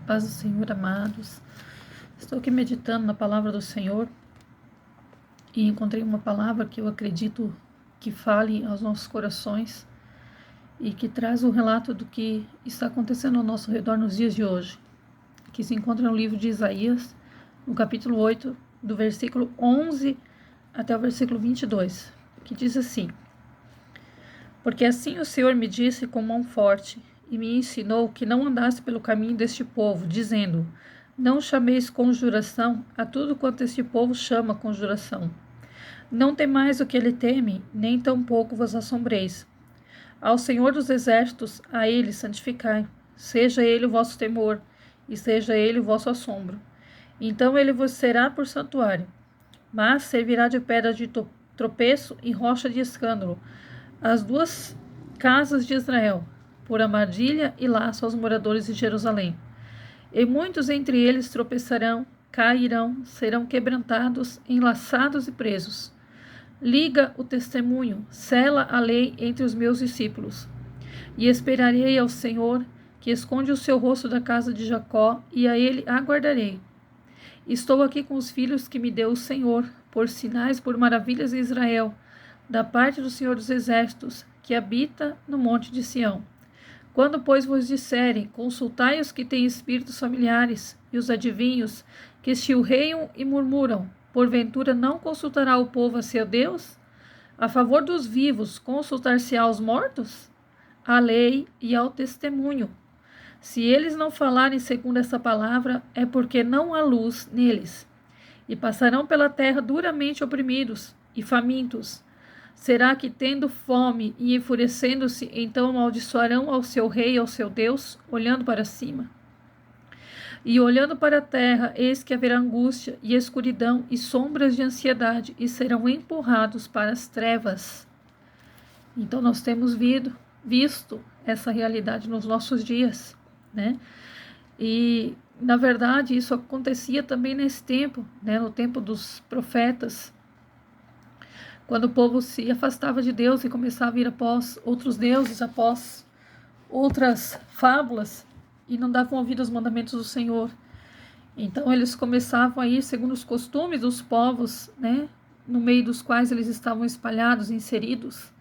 Paz do Senhor, amados. Estou aqui meditando na palavra do Senhor e encontrei uma palavra que eu acredito que fale aos nossos corações e que traz o relato do que está acontecendo ao nosso redor nos dias de hoje, que se encontra no livro de Isaías, no capítulo 8, do versículo 11 até o versículo 22, que diz assim: Porque assim o Senhor me disse com mão forte, e me ensinou que não andasse pelo caminho deste povo, dizendo: Não chameis conjuração a tudo quanto este povo chama conjuração. Não temais o que ele teme, nem tampouco vos assombreis. Ao Senhor dos Exércitos, a ele santificai. Seja ele o vosso temor, e seja ele o vosso assombro. Então ele vos será por santuário, mas servirá de pedra de tropeço e rocha de escândalo as duas casas de Israel, por armadilha e laço aos moradores de Jerusalém. E muitos entre eles tropeçarão, cairão, serão quebrantados, enlaçados e presos. Liga o testemunho, sela a lei entre os meus discípulos. E esperarei ao Senhor, que esconde o seu rosto da casa de Jacó, e a ele aguardarei. Estou aqui com os filhos que me deu o Senhor, por sinais, por maravilhas em Israel, da parte do Senhor dos Exércitos, que habita no monte de Sião. Quando, pois, vos disserem, consultai os que têm espíritos familiares, e os adivinhos, que chilreiam e murmuram, porventura não consultará o povo a seu Deus? A favor dos vivos, consultar-se aos mortos? À lei e ao testemunho. Se eles não falarem segundo essa palavra, é porque não há luz neles. E passarão pela terra duramente oprimidos e famintos. Será que, tendo fome e enfurecendo-se, então amaldiçoarão ao seu rei e ao seu Deus, olhando para cima? E olhando para a terra, eis que haverá angústia e escuridão e sombras de ansiedade, e serão empurrados para as trevas. Então nós temos visto essa realidade nos nossos dias, né? E, na verdade, isso acontecia também nesse tempo, né? No tempo dos profetas, quando o povo se afastava de Deus e começava a ir após outros deuses, após outras fábulas, e não davam ouvido aos mandamentos do Senhor. Então eles começavam a ir segundo os costumes dos povos, né, no meio dos quais eles estavam espalhados, inseridos.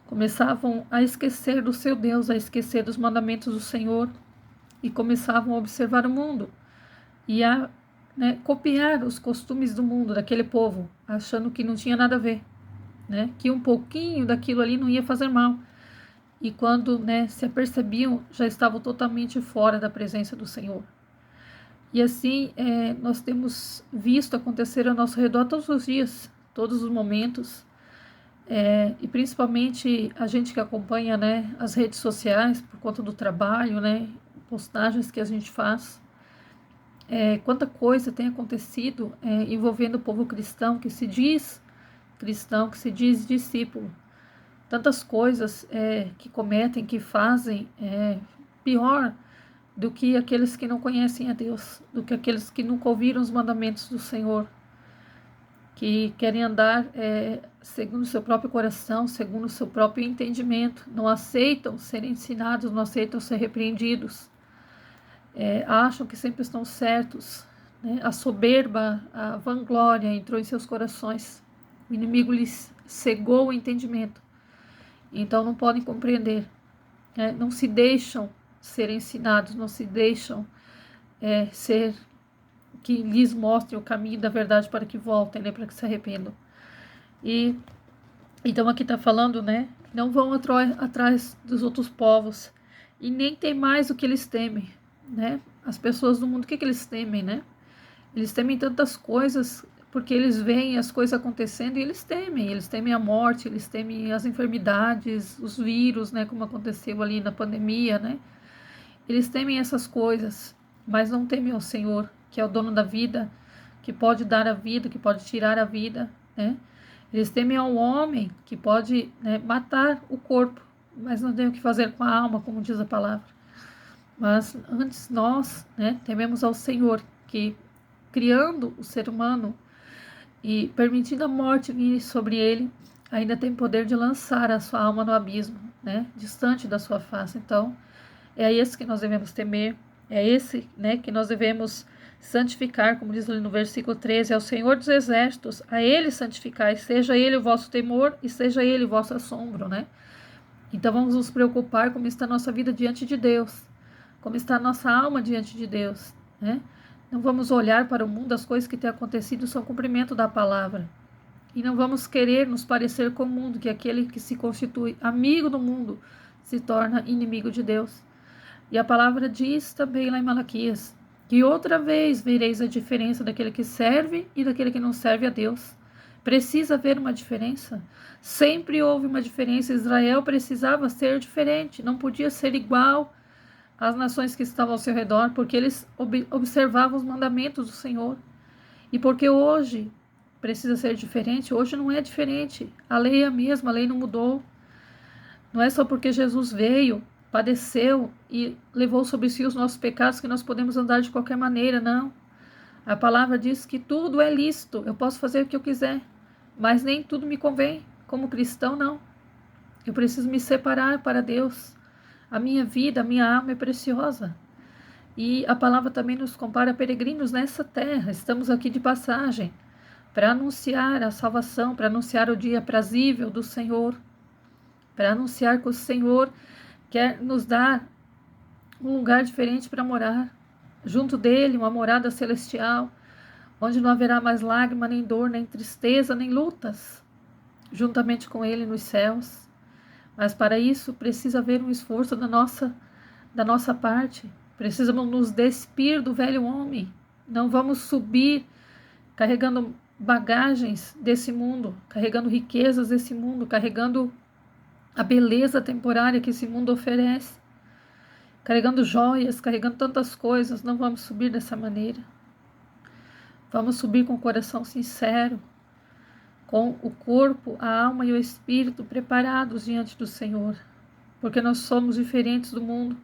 Começavam a esquecer do seu Deus, a esquecer dos mandamentos do Senhor, e começavam a observar o mundo e a copiar os costumes do mundo, daquele povo, achando que não tinha nada a ver, que um pouquinho daquilo ali não ia fazer mal. E quando se apercebiam, já estavam totalmente fora da presença do Senhor. E assim nós temos visto acontecer ao nosso redor todos os dias, todos os momentos, e principalmente a gente que acompanha as redes sociais por conta do trabalho, postagens que a gente faz. Quanta coisa tem acontecido envolvendo o povo cristão, que se diz discípulo. Tantas coisas que cometem, que fazem, pior do que aqueles que não conhecem a Deus, do que aqueles que nunca ouviram os mandamentos do Senhor, que querem andar segundo o seu próprio coração, segundo o seu próprio entendimento, não aceitam ser ensinados, não aceitam ser repreendidos, acham que sempre estão certos, a soberba, a vanglória entrou em seus corações, o inimigo lhes cegou o entendimento, então não podem compreender, não se deixam ser ensinados, não se deixam ser que lhes mostrem o caminho da verdade para que voltem, para que se arrependam. E então aqui está falando, não vão atrás dos outros povos e nem tem mais o que eles temem, As pessoas do mundo, o que eles temem, Eles temem tantas coisas porque eles veem as coisas acontecendo e eles temem a morte, eles temem as enfermidades, os vírus, como aconteceu ali na pandemia, Eles temem essas coisas, mas não temem ao Senhor, que é o dono da vida, que pode dar a vida, que pode tirar a vida, Eles temem ao homem, que pode matar o corpo, mas não tem o que fazer com a alma, como diz a palavra. Mas antes nós tememos ao Senhor, que criando o ser humano e permitindo a morte vir sobre ele, ainda tem poder de lançar a sua alma no abismo, distante da sua face. Então, é a esse que nós devemos temer, É esse, né, que nós devemos santificar, como diz ali no versículo 13, ao Senhor dos Exércitos, a Ele santificai, seja Ele o vosso temor e seja Ele o vosso assombro, né? Então vamos nos preocupar como está a nossa vida diante de Deus, como está a nossa alma diante de Deus, né? Não vamos olhar para o mundo, as coisas que têm acontecido são cumprimento da palavra. E não vamos querer nos parecer com o mundo, que aquele que se constitui amigo do mundo se torna inimigo de Deus. E a palavra diz também lá em Malaquias, que outra vez vereis a diferença daquele que serve e daquele que não serve a Deus. Precisa haver uma diferença. Sempre houve uma diferença. Israel precisava ser diferente, não podia ser igual às nações que estavam ao seu redor, porque eles observavam os mandamentos do Senhor. E porque hoje precisa ser diferente, hoje não é diferente. A lei é a mesma, a lei não mudou. Não é só porque Jesus veio, padeceu e levou sobre si os nossos pecados que nós podemos andar de qualquer maneira, não. A palavra diz que tudo é lícito, eu posso fazer o que eu quiser, mas nem tudo me convém. Como cristão, não. Eu preciso me separar para Deus. A minha vida, a minha alma é preciosa. E a palavra também nos compara a peregrinos nessa terra. Estamos aqui de passagem para anunciar a salvação, para anunciar o dia aprazível do Senhor, para anunciar que o Senhor quer nos dar um lugar diferente para morar, junto dele, uma morada celestial, onde não haverá mais lágrima, nem dor, nem tristeza, nem lutas, juntamente com ele nos céus. Mas para isso precisa haver um esforço da nossa parte. Precisamos nos despir do velho homem. Não vamos subir carregando bagagens desse mundo, carregando riquezas desse mundo, carregando a beleza temporária que esse mundo oferece, carregando joias, carregando tantas coisas. Não vamos subir dessa maneira. Vamos subir com o coração sincero, com o corpo, a alma e o espírito preparados diante do Senhor, porque nós somos diferentes do mundo.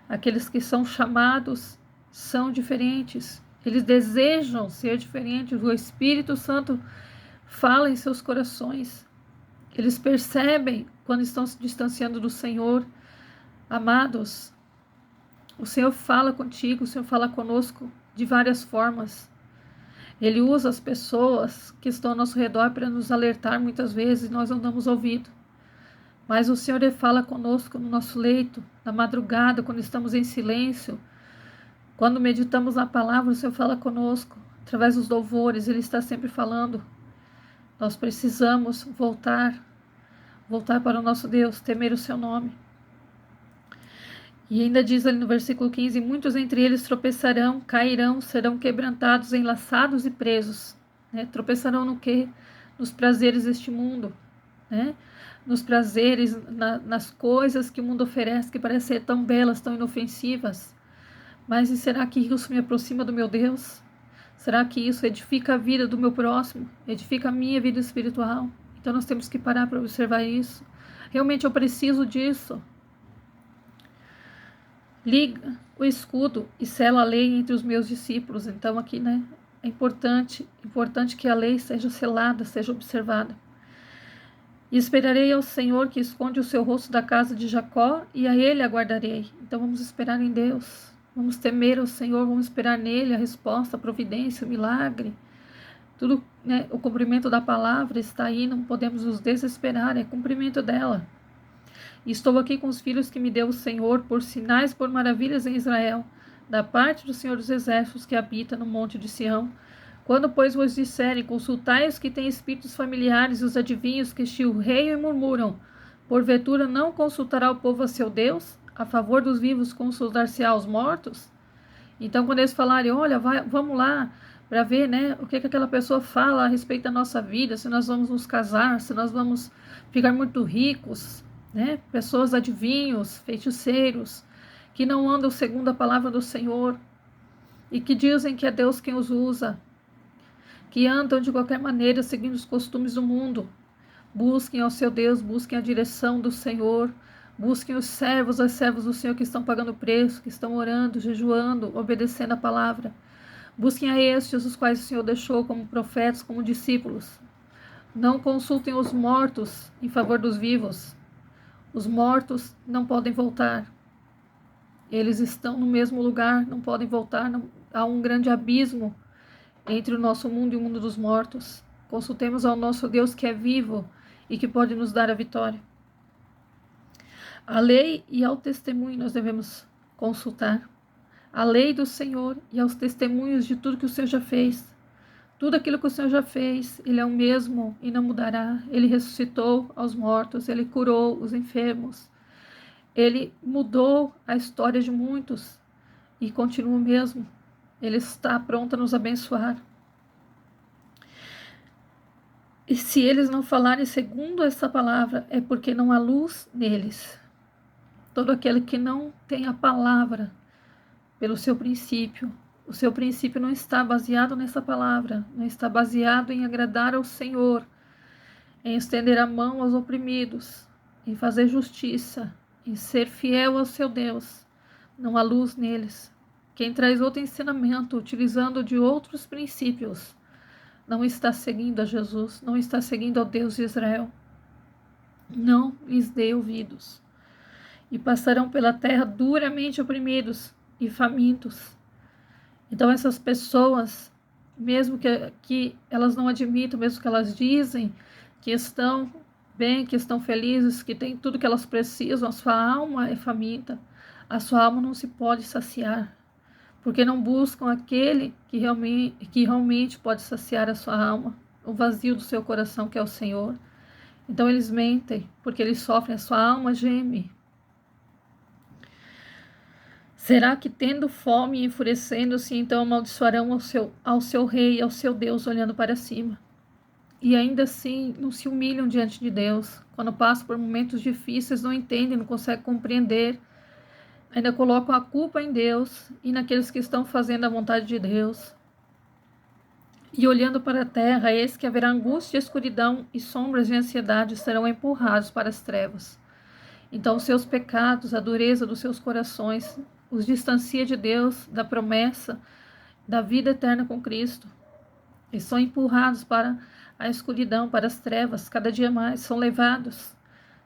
Aqueles que são chamados são diferentes, eles desejam ser diferentes. O Espírito Santo fala em seus corações, eles percebem quando estão se distanciando do Senhor. Amados, o Senhor fala contigo, o Senhor fala conosco de várias formas. Ele usa as pessoas que estão ao nosso redor para nos alertar muitas vezes, nós não damos ouvido. Mas o Senhor fala conosco no nosso leito, na madrugada, quando estamos em silêncio. Quando meditamos na palavra, o Senhor fala conosco. Através dos louvores, Ele está sempre falando. Nós precisamos voltar para o nosso Deus, temer o seu nome. E ainda diz ali no versículo 15, muitos entre eles tropeçarão, cairão, serão quebrantados, enlaçados e presos. Né? Tropeçarão no quê? Nos prazeres deste mundo, né? Nos prazeres, nas coisas que o mundo oferece, que parecem ser tão belas, tão inofensivas. Mas e será que isso me aproxima do meu Deus? Será que isso edifica a vida do meu próximo? Edifica a minha vida espiritual? Então nós temos que parar para observar isso. Realmente eu preciso disso. Liga o escudo e sela a lei entre os meus discípulos. Então aqui, né, é importante que a lei seja selada, seja observada. E esperarei ao Senhor que esconde o seu rosto da casa de Jacó, e a ele aguardarei. Então vamos esperar em Deus, vamos temer ao Senhor, vamos esperar nele a resposta, a providência, o milagre. Tudo, né, o cumprimento da palavra está aí, não podemos nos desesperar, é cumprimento dela. E estou aqui com os filhos que me deu o Senhor, por sinais, por maravilhas em Israel, da parte do Senhor dos Exércitos que habita no monte de Sião. Quando, pois, vos disserem, consultai os que têm espíritos familiares e os adivinhos que chilreiam e murmuram, porventura não consultará o povo a seu Deus? A favor dos vivos consultar-se-á aos mortos? Então, quando eles falarem, olha, vamos lá para ver, né, o que aquela pessoa fala a respeito da nossa vida, se nós vamos nos casar, se nós vamos ficar muito ricos, né? Pessoas adivinhos, feiticeiros, que não andam segundo a palavra do Senhor e que dizem que é Deus quem os usa, que andam de qualquer maneira seguindo os costumes do mundo. Busquem ao seu Deus, busquem a direção do Senhor, busquem os servos, as servas do Senhor que estão pagando preço, que estão orando, jejuando, obedecendo a palavra. Busquem a estes, os quais o Senhor deixou como profetas, como discípulos. Não consultem os mortos em favor dos vivos. Os mortos não podem voltar. Eles estão no mesmo lugar, não podem voltar. Há um grande abismo entre o nosso mundo e o mundo dos mortos. Consultemos ao nosso Deus que é vivo e que pode nos dar a vitória. A lei e ao testemunho nós devemos consultar. A lei do Senhor e aos testemunhos de tudo que o Senhor já fez. Tudo aquilo que o Senhor já fez, Ele é o mesmo e não mudará. Ele ressuscitou aos mortos, Ele curou os enfermos. Ele mudou a história de muitos e continua o mesmo. Ele está pronto a nos abençoar. E se eles não falarem segundo essa palavra, é porque não há luz neles. Todo aquele que não tem a palavra pelo seu princípio, o seu princípio não está baseado nessa palavra, não está baseado em agradar ao Senhor, em estender a mão aos oprimidos, em fazer justiça, em ser fiel ao seu Deus. Não há luz neles. Quem traz outro ensinamento, utilizando de outros princípios, não está seguindo a Jesus, não está seguindo ao Deus de Israel. Não lhes dê ouvidos. E passarão pela terra duramente oprimidos e famintos. Então essas pessoas, mesmo que elas não admitam, mesmo que elas dizem que estão bem, que estão felizes, que têm tudo que elas precisam, a sua alma é faminta, a sua alma não se pode saciar, porque não buscam aquele que realmente pode saciar a sua alma, o vazio do seu coração, que é o Senhor. Então eles mentem, porque eles sofrem, a sua alma geme. Será que, tendo fome e enfurecendo-se, então amaldiçoarão ao seu rei, ao seu Deus, olhando para cima? E ainda assim não se humilham diante de Deus. Quando passam por momentos difíceis, não entendem, não conseguem compreender. Ainda colocam a culpa em Deus e naqueles que estão fazendo a vontade de Deus. E olhando para a terra, eis que haverá angústia, escuridão e sombras de ansiedade serão empurrados para as trevas. Então os seus pecados, a dureza dos seus corações, os distancia de Deus, da promessa, da vida eterna com Cristo. E são empurrados para a escuridão, para as trevas, cada dia mais. São levados,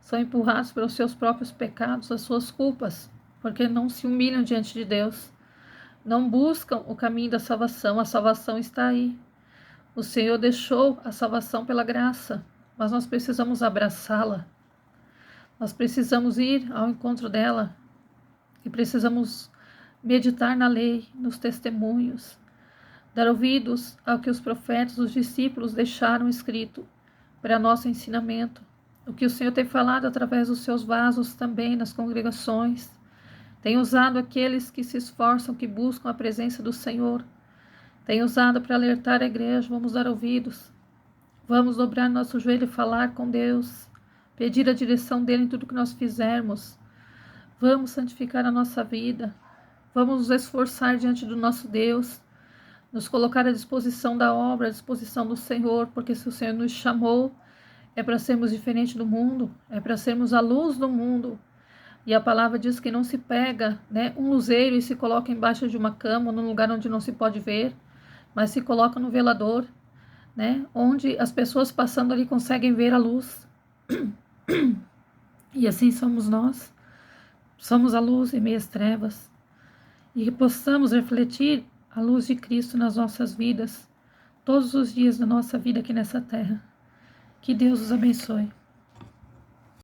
são empurrados pelos seus próprios pecados, as suas culpas, porque não se humilham diante de Deus. Não buscam o caminho da salvação, a salvação está aí. O Senhor deixou a salvação pela graça, mas nós precisamos abraçá-la. Nós precisamos ir ao encontro dela e precisamos meditar na lei, nos testemunhos, dar ouvidos ao que os profetas, os discípulos deixaram escrito para nosso ensinamento, o que o Senhor tem falado através dos seus vasos também nas congregações. Tem usado aqueles que se esforçam, que buscam a presença do Senhor. Tem usado para alertar a igreja. Vamos dar ouvidos. Vamos dobrar nosso joelho e falar com Deus. Pedir a direção dele em tudo que nós fizermos. Vamos santificar a nossa vida. Vamos nos esforçar diante do nosso Deus. Nos colocar à disposição da obra, à disposição do Senhor. Porque se o Senhor nos chamou, é para sermos diferentes do mundo. É para sermos a luz do mundo. E a palavra diz que não se pega, né, um luzeiro e se coloca embaixo de uma cama, num lugar onde não se pode ver, mas se coloca no velador, né, onde as pessoas passando ali conseguem ver a luz. E assim somos nós. Somos a luz em meias trevas. E que possamos refletir a luz de Cristo nas nossas vidas, todos os dias da nossa vida aqui nessa terra. Que Deus os abençoe.